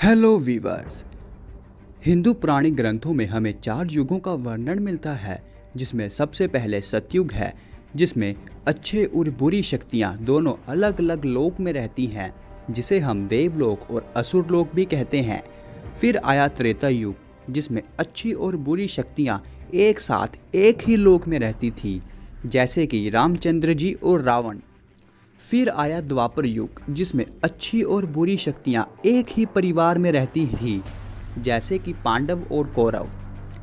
Hello viewers. Hindu पुराणिक ग्रंथों में हमें 4 युगों का वर्णन मिलता है, जिसमें सबसे पहले सतयुग है, जिसमें अच्छे और बुरी शक्तियां दोनों अलग अलग लोक में रहती हैं, जिसे हम देवलोक और असुर लोक भी कहते हैं। फिर आया त्रेता युग, जिसमें अच्छी और बुरी शक्तियां एक साथ एक ही लोक में रहती थी, जैसे कि रामचंद्र जी और रावण। फिर आया द्वापर युग, जिसमें अच्छी और बुरी शक्तियां एक ही परिवार में रहती थी, जैसे कि पांडव और कौरव।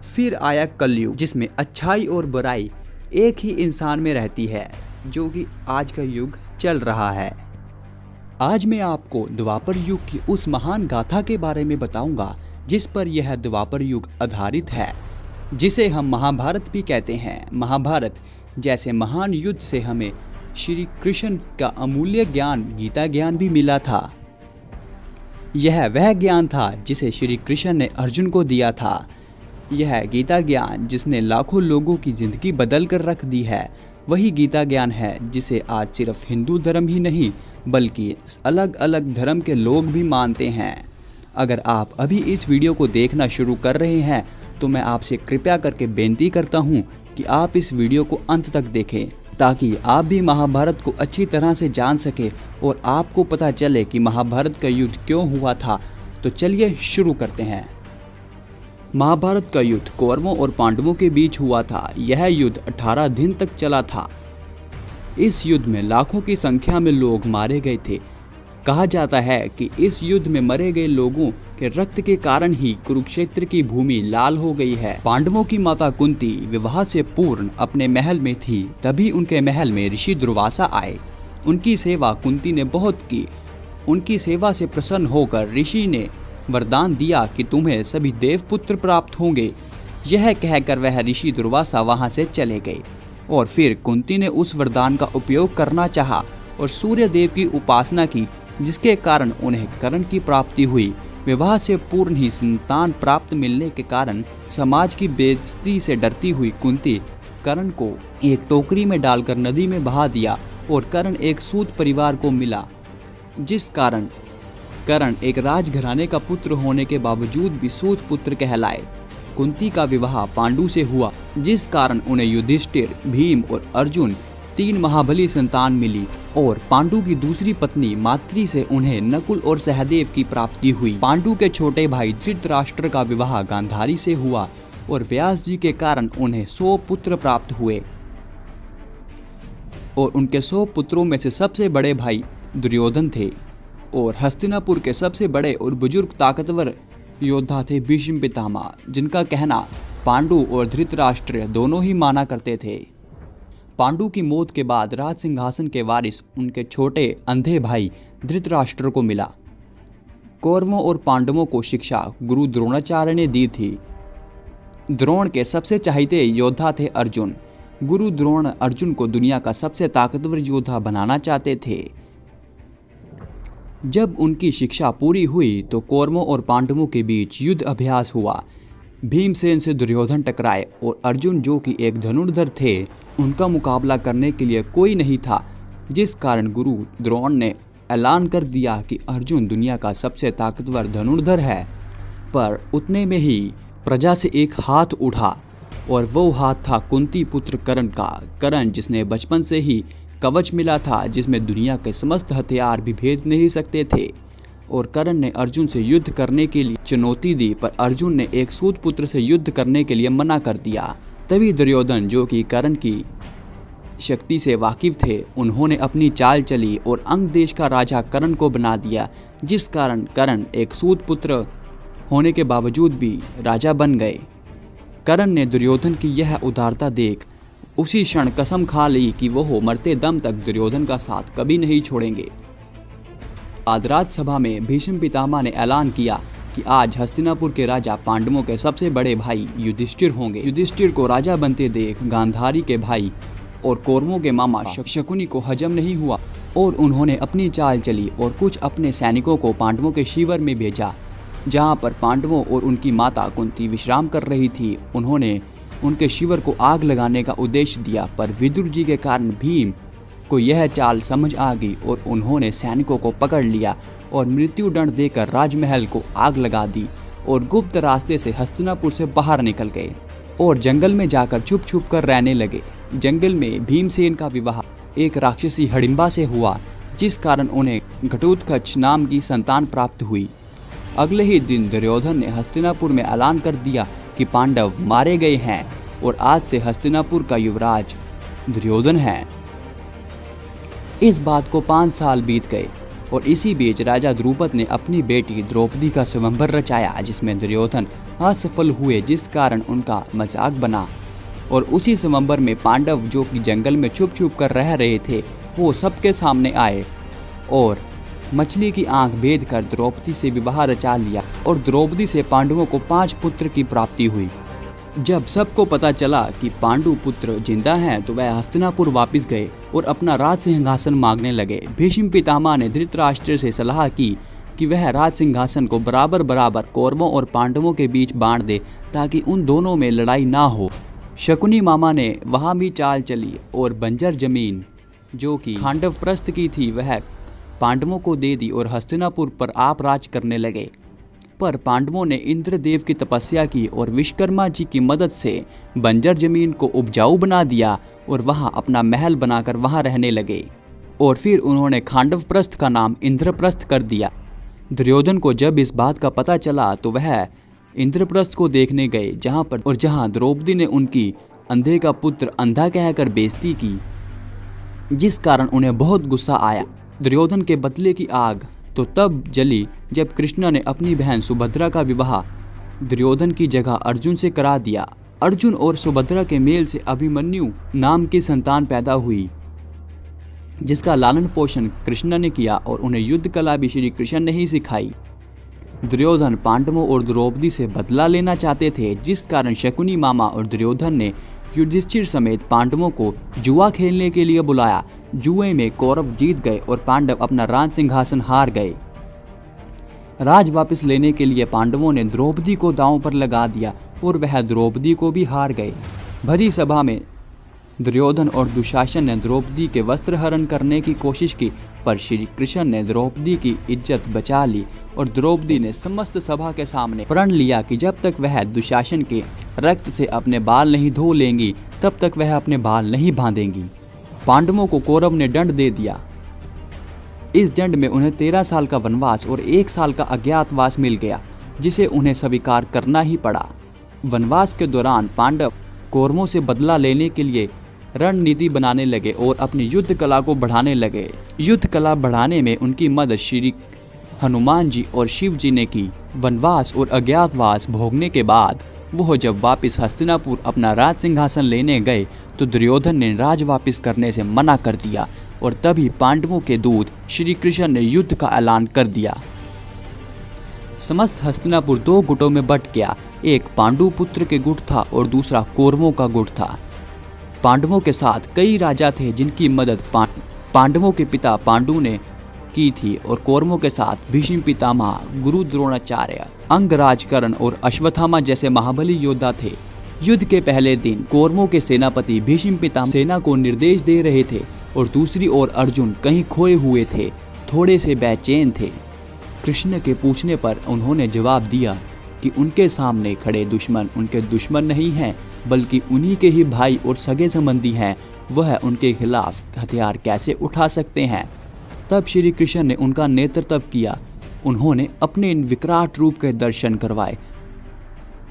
फिर आया कलयुग, जिसमें अच्छाई और बुराई एक ही इंसान में रहती है, जो कि आज का युग चल रहा है। आज मैं आपको द्वापर युग की उस महान गाथा के बारे में बताऊंगा, जिस पर यह द्वापर युग आधारित है, जिसे हम महाभारत भी कहते हैं। महाभारत जैसे महान युद्ध से हमें श्री कृष्ण का अमूल्य ज्ञान, गीता ज्ञान भी मिला था। यह वह ज्ञान था जिसे श्री कृष्ण ने अर्जुन को दिया था। यह गीता ज्ञान जिसने लाखों लोगों की जिंदगी बदल कर रख दी है, वही गीता ज्ञान है जिसे आज सिर्फ हिंदू धर्म ही नहीं बल्कि अलग अलग धर्म के लोग भी मानते हैं। अगर आप अभी इस वीडियो को देखना शुरू कर रहे हैं तो मैं आपसे कृपया करके बेनती करता हूँ कि आप इस वीडियो को अंत तक देखें, ताकि आप भी महाभारत को अच्छी तरह से जान सके और आपको पता चले कि महाभारत का युद्ध क्यों हुआ था। तो चलिए शुरू करते हैं। महाभारत का युद्ध कौरवों और पांडवों के बीच हुआ था। यह युद्ध 18 दिन तक चला था। इस युद्ध में लाखों की संख्या में लोग मारे गए थे। कहा जाता है कि इस युद्ध में मरे गए लोगों के रक्त के कारण ही कुरुक्षेत्र की भूमि लाल हो गई है। पांडवों की माता कुंती विवाह से पूर्व अपने महल में थी, तभी उनके महल में ऋषि दुर्वासा आए। उनकी सेवा कुंती ने बहुत की। उनकी सेवा से प्रसन्न होकर ऋषि ने वरदान दिया कि तुम्हें सभी देवपुत्र प्राप्त होंगे। यह कहकर वह ऋषि दुर्वासा वहां से चले गए और फिर कुंती ने उस वरदान का उपयोग करना चाहा और सूर्य देव की उपासना की, जिसके कारण उन्हें कर्ण की प्राप्ति हुई। विवाह से पूर्ण ही संतान प्राप्त मिलने के कारण समाज की बेइज्जती से डरती हुई कुंती कर्ण को एक टोकरी में डालकर नदी में बहा दिया और कर्ण एक सूत परिवार को मिला, जिस कारण कर्ण एक राजघराने का पुत्र होने के बावजूद भी सूत पुत्र कहलाए। कुंती का विवाह पांडु से हुआ, जिस कारण उन्हें युधिष्ठिर, भीम और अर्जुन 3 महाबली संतान मिली और पांडु की दूसरी पत्नी माद्री से उन्हें नकुल और सहदेव की प्राप्ति हुई। पांडु के छोटे भाई धृतराष्ट्र का विवाह गांधारी से हुआ और व्यास जी के कारण उन्हें 100 पुत्र प्राप्त हुए और उनके 100 पुत्रों में से सबसे बड़े भाई दुर्योधन थे और हस्तिनापुर के सबसे बड़े और बुजुर्ग ताकतवर योद्धा थे भीष्म पितामह, जिनका कहना पांडु और धृतराष्ट्र दोनों ही माना करते थे। पांडु की मौत के बाद राज सिंहासन के वारिस उनके छोटे अंधे भाई धृतराष्ट्र को मिला। कौरवों और पांडवों को शिक्षा गुरु द्रोणाचार्य ने दी थी। द्रोण के सबसे चाहते योद्धा थे अर्जुन। गुरु द्रोण अर्जुन को दुनिया का सबसे ताकतवर योद्धा बनाना चाहते थे। जब उनकी शिक्षा पूरी हुई तो कौरवों और पांडवों के बीच युद्ध अभ्यास हुआ। भीमसेन से दुर्योधन टकराए और अर्जुन, जो कि एक धनुर्धर थे, उनका मुकाबला करने के लिए कोई नहीं था, जिस कारण गुरु द्रोण ने ऐलान कर दिया कि अर्जुन दुनिया का सबसे ताकतवर धनुर्धर है। पर उतने में ही प्रजा से एक हाथ उठा और वो हाथ था कुंती पुत्र कर्ण का। कर्ण जिसने बचपन से ही कवच मिला था, जिसमें दुनिया के समस्त हथियार भी भेद नहीं सकते थे, और कर्ण ने अर्जुन से युद्ध करने के लिए चुनौती दी, पर अर्जुन ने एक सूत पुत्र से युद्ध करने के लिए मना कर दिया। तभी दुर्योधन, जो कि कर्ण की शक्ति से वाकिफ थे, उन्होंने अपनी चाल चली और अंग देश का राजा कर्ण को बना दिया, जिस कारण कर्ण एक सूत पुत्र होने के बावजूद भी राजा बन गए। कर्ण ने दुर्योधन की यह उदारता देख उसी क्षण कसम खा ली कि वो मरते दम तक दुर्योधन का साथ कभी नहीं छोड़ेंगे। आज राजसभा में भीष्म पितामह ने ऐलान किया कि आज हस्तिनापुर के राजा पांडवों के सबसे बड़े भाई युधिष्ठिर होंगे। युधिष्ठिर को राजा बनते देख गांधारी के भाई और कौरवों के मामा शकुनी को हजम नहीं हुआ और उन्होंने अपनी चाल चली और कुछ अपने सैनिकों को पांडवों के शिविर में भेजा, जहां पर पांडवों और उनकी माता कुंती विश्राम कर रही थी। उन्होंने उनके शिविर को आग लगाने का उद्देश्य दिया, पर विदुर जी के कारण भीम को यह चाल समझ आ गई और उन्होंने सैनिकों को पकड़ लिया और मृत्यु दंड देकर राजमहल को आग लगा दी और गुप्त रास्ते से हस्तिनापुर से बाहर निकल गए और जंगल में जाकर छुप छुप कर रहने लगे। जंगल में भीमसेन का विवाह एक राक्षसी हिडिंबा से हुआ, जिस कारण उन्हें घटोत्कच नाम की संतान प्राप्त हुई। अगले ही दिन दुर्योधन ने हस्तिनापुर में ऐलान कर दिया कि पांडव मारे गए हैं और आज से हस्तिनापुर का युवराज दुर्योधन है। इस बात को 5 साल बीत गए और इसी बीच राजा द्रुपद ने अपनी बेटी द्रौपदी का स्वयंवर रचाया, जिसमें दुर्योधन असफल हुए, जिस कारण उनका मजाक बना। और उसी स्वयंवर में पांडव, जो कि जंगल में छुप छुप कर रह रहे थे, वो सबके सामने आए और मछली की आंख भेद कर द्रौपदी से विवाह रचा लिया और द्रौपदी से पांडवों को 5 पुत्र की प्राप्ति हुई। जब सबको पता चला कि पांडु पुत्र जिंदा हैं, तो वह हस्तिनापुर वापस गए और अपना राज सिंहासन मांगने लगे। भीष्म पितामह ने धृतराष्ट्र से सलाह की कि वह राज सिंहासन को बराबर बराबर कौरवों और पांडवों के बीच बांट दे, ताकि उन दोनों में लड़ाई ना हो। शकुनी मामा ने वहां भी चाल चली और बंजर जमीन, जो कि खांडव प्रस्थ की थी, वह पांडवों को दे दी और हस्तिनापुर पर आप राज करने लगे। पर पांडवों ने इंद्रदेव की तपस्या की और विश्वकर्मा जी की मदद से बंजर जमीन को उपजाऊ बना दिया और वहां अपना महल बनाकर वहां रहने लगे। और फिर उन्होंने खांडव प्रस्थ का नाम इंद्रप्रस्थ कर दिया। दुर्योधन को जब इस बात का पता चला तो वह इंद्रप्रस्थ को देखने गए, जहां द्रौपदी ने उनकी अंधे का पुत्र अंधा कहकर बेइज्जती की, जिस कारण उन्हें बहुत गुस्सा आया। दुर्योधन के बदले की आग तो तब जली जब कृष्ण ने अपनी बहन सुभद्रा का विवाह दुर्योधन की जगह अर्जुन से करा दिया। अर्जुन और सुभद्रा के मेल से अभिमन्यु नाम की संतान पैदा हुई, जिसका लालन पोषण कृष्ण ने किया और उन्हें युद्ध कला भी श्री कृष्ण ने ही सिखाई। दुर्योधन पांडवों और द्रौपदी से बदला लेना चाहते थे, जिस कारण शकुनी मामा और दुर्योधन ने युधिष्ठिर समेत पांडवों को जुआ खेलने के लिए बुलाया। जुए में कौरव जीत गए और पांडव अपना राज सिंहासन हार गए। राज वापस लेने के लिए पांडवों ने द्रौपदी को दांव पर लगा दिया और वह द्रौपदी को भी हार गए। भरी सभा में दुर्योधन और दुशासन ने द्रौपदी के वस्त्र हरण करने की कोशिश की, पर श्री कृष्ण ने द्रौपदी की इज्जत बचा ली और द्रौपदी ने समस्त सभा के सामने प्रण लिया कि जब तक वह दुशासन के रक्त से अपने बाल नहीं धो लेंगी, तब तक वह अपने बाल नहीं बांधेंगी। पांडवों को कौरव ने दंड दे दिया। इस दंड में उन्हें 13 साल का वनवास और 1 साल का अज्ञातवास मिल गया, जिसे उन्हें स्वीकार करना ही पड़ा। वनवास के दौरान पांडव कौरवों से बदला लेने के लिए रणनीति बनाने लगे और अपनी युद्ध कला को बढ़ाने लगे। युद्ध कला बढ़ाने में उनकी मदद श्री हनुमान जी और शिव जी ने की। वनवास और अज्ञातवास भोगने के बाद वह जब वापस हस्तिनापुर अपना राज सिंहासन लेने गए, तो दुर्योधन ने राज वापस करने से मना कर दिया और तभी पांडवों के दूत श्री कृष्ण ने युद्ध का ऐलान कर दिया। समस्त हस्तिनापुर 2 गुटों में बट गया। एक पांडु पुत्र के गुट था और दूसरा कौरवों का गुट था। पांडवों के साथ कई राजा थे जिनकी मदद पांडवों के पिता पांडु ने की थी और कौरवों के साथ भीष्म पितामह, गुरु द्रोणाचार्य, अंगराजकर्ण और अश्वत्थामा जैसे महाबली योद्धा थे। युद्ध के पहले दिन कौरवों के सेनापति भीष्म पितामह सेना को निर्देश दे रहे थे और दूसरी ओर अर्जुन कहीं खोए हुए थे, थोड़े से बेचैन थे। कृष्ण के पूछने पर उन्होंने जवाब दिया कि उनके सामने खड़े दुश्मन उनके दुश्मन नहीं हैं, बल्कि उन्हीं के ही भाई और सगे संबंधी हैं। वह उनके खिलाफ हथियार कैसे उठा सकते हैं। तब श्री कृष्ण ने उनका नेतृत्व किया। उन्होंने अपने विकराट रूप के दर्शन करवाए।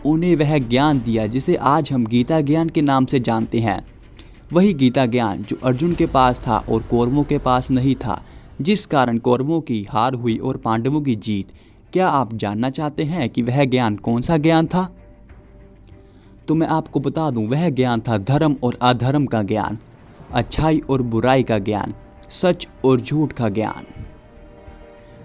उन्हें वह ज्ञान दिया जिसे आज हम गीता ज्ञान के नाम से जानते हैं। वही गीता ज्ञान जो अर्जुन के पास था और कौरवों के पास नहीं था, जिस कारण कौरवों की हार हुई और पांडवों की जीत। क्या आप जानना चाहते हैं कि वह ज्ञान कौन सा ज्ञान था? तो मैं आपको बता दूं, वह ज्ञान था धर्म और अधर्म का ज्ञान, अच्छाई और बुराई का ज्ञान, सच और झूठ का ज्ञान।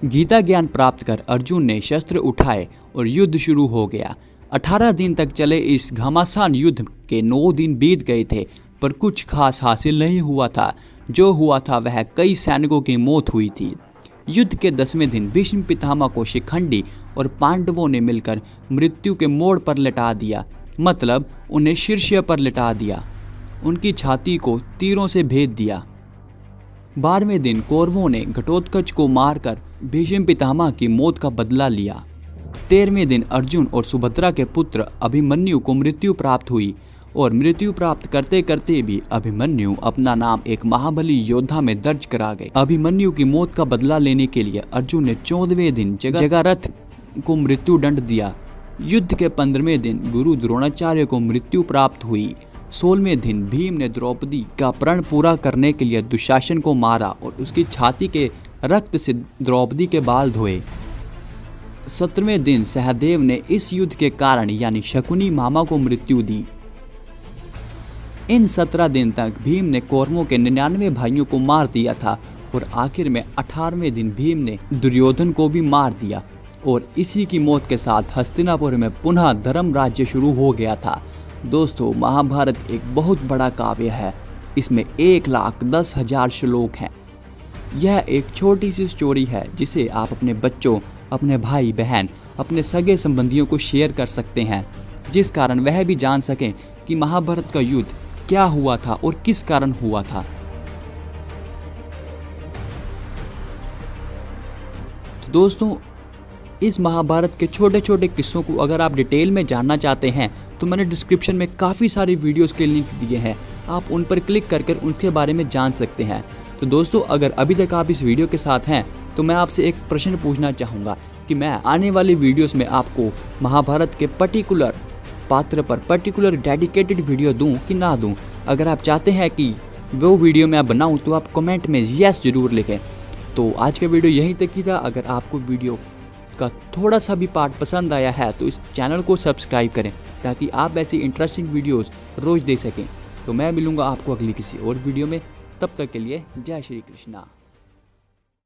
गीता ज्ञान प्राप्त कर अर्जुन ने शस्त्र उठाए और युद्ध शुरू हो गया। 18 दिन तक चले इस घमासान युद्ध के 9 दिन बीत गए थे, पर कुछ खास हासिल नहीं हुआ था। जो हुआ था वह कई सैनिकों की मौत हुई थी। युद्ध के 10वें दिन भीष्म पितामह को शिखंडी और पांडवों ने मिलकर मृत्यु के मोड़ पर लटा दिया, मतलब उन्हें शीर्ष पर लटा दिया। उनकी छाती को तीरों से भेद दिया। 12वें दिन कौरवों ने घटोत्कच को मारकर भीष्म पितामह की मौत का बदला लिया। 13वें दिन अर्जुन और सुभद्रा के पुत्र अभिमन्यु को मृत्यु प्राप्त हुई और मृत्यु प्राप्त करते करते भी अभिमन्यु अपना नाम एक महाबली योद्धा में दर्ज करा गए। अभिमन्यु की मौत का बदला लेने के लिए अर्जुन ने 14वें दिन जगारथ को मृत्यु दंड दिया। युद्ध के 15वें दिन गुरु द्रोणाचार्य को मृत्यु प्राप्त हुई। 16वें दिन भीम ने द्रौपदी का प्रण पूरा करने के लिए दुशासन को मारा और उसकी छाती के रक्त से द्रौपदी के बाल धोए। 17वें दिन सहदेव ने इस युद्ध के कारण यानी शकुनी मामा को मृत्यु दी। इन 17 दिन तक भीम ने कौरवों के 99 भाइयों को मार दिया था और आखिर में 18वें दिन भीम ने दुर्योधन को भी मार दिया और इसी की मौत के साथ हस्तिनापुर में पुनः धर्म राज्य शुरू हो गया था। दोस्तों, महाभारत एक बहुत बड़ा काव्य है। इसमें 1,10,000 श्लोक हैं। यह एक छोटी सी स्टोरी है जिसे आप अपने बच्चों, अपने भाई बहन, अपने सगे संबंधियों को शेयर कर सकते हैं, जिस कारण वह भी जान सकें कि महाभारत का युद्ध क्या हुआ था और किस कारण हुआ था। तो दोस्तों, इस महाभारत के छोटे छोटे किस्सों को अगर आप डिटेल में जानना चाहते हैं तो मैंने डिस्क्रिप्शन में काफ़ी सारी वीडियोस के लिंक दिए हैं, आप उन पर क्लिक कर उनके बारे में जान सकते हैं। तो दोस्तों, अगर अभी तक आप इस वीडियो के साथ हैं तो मैं आपसे एक प्रश्न पूछना चाहूँगा कि मैं आने वाली वीडियोस में आपको महाभारत के पर्टिकुलर पात्र पर पर्टिकुलर डेडिकेटेड वीडियो दूं कि ना दूं। अगर आप चाहते हैं कि वो वीडियो मैं बनाऊं तो आप कमेंट में यस जरूर लिखें। तो आज का वीडियो यहीं तक ही था। अगर आपको वीडियो का थोड़ा सा भी पार्ट पसंद आया है तो इस चैनल को सब्सक्राइब करें ताकि आप ऐसी इंटरेस्टिंग वीडियोस रोज़ दे सकें। तो मैं मिलूँगा आपको अगली किसी और वीडियो में। तब तक के लिए जय श्री कृष्णा।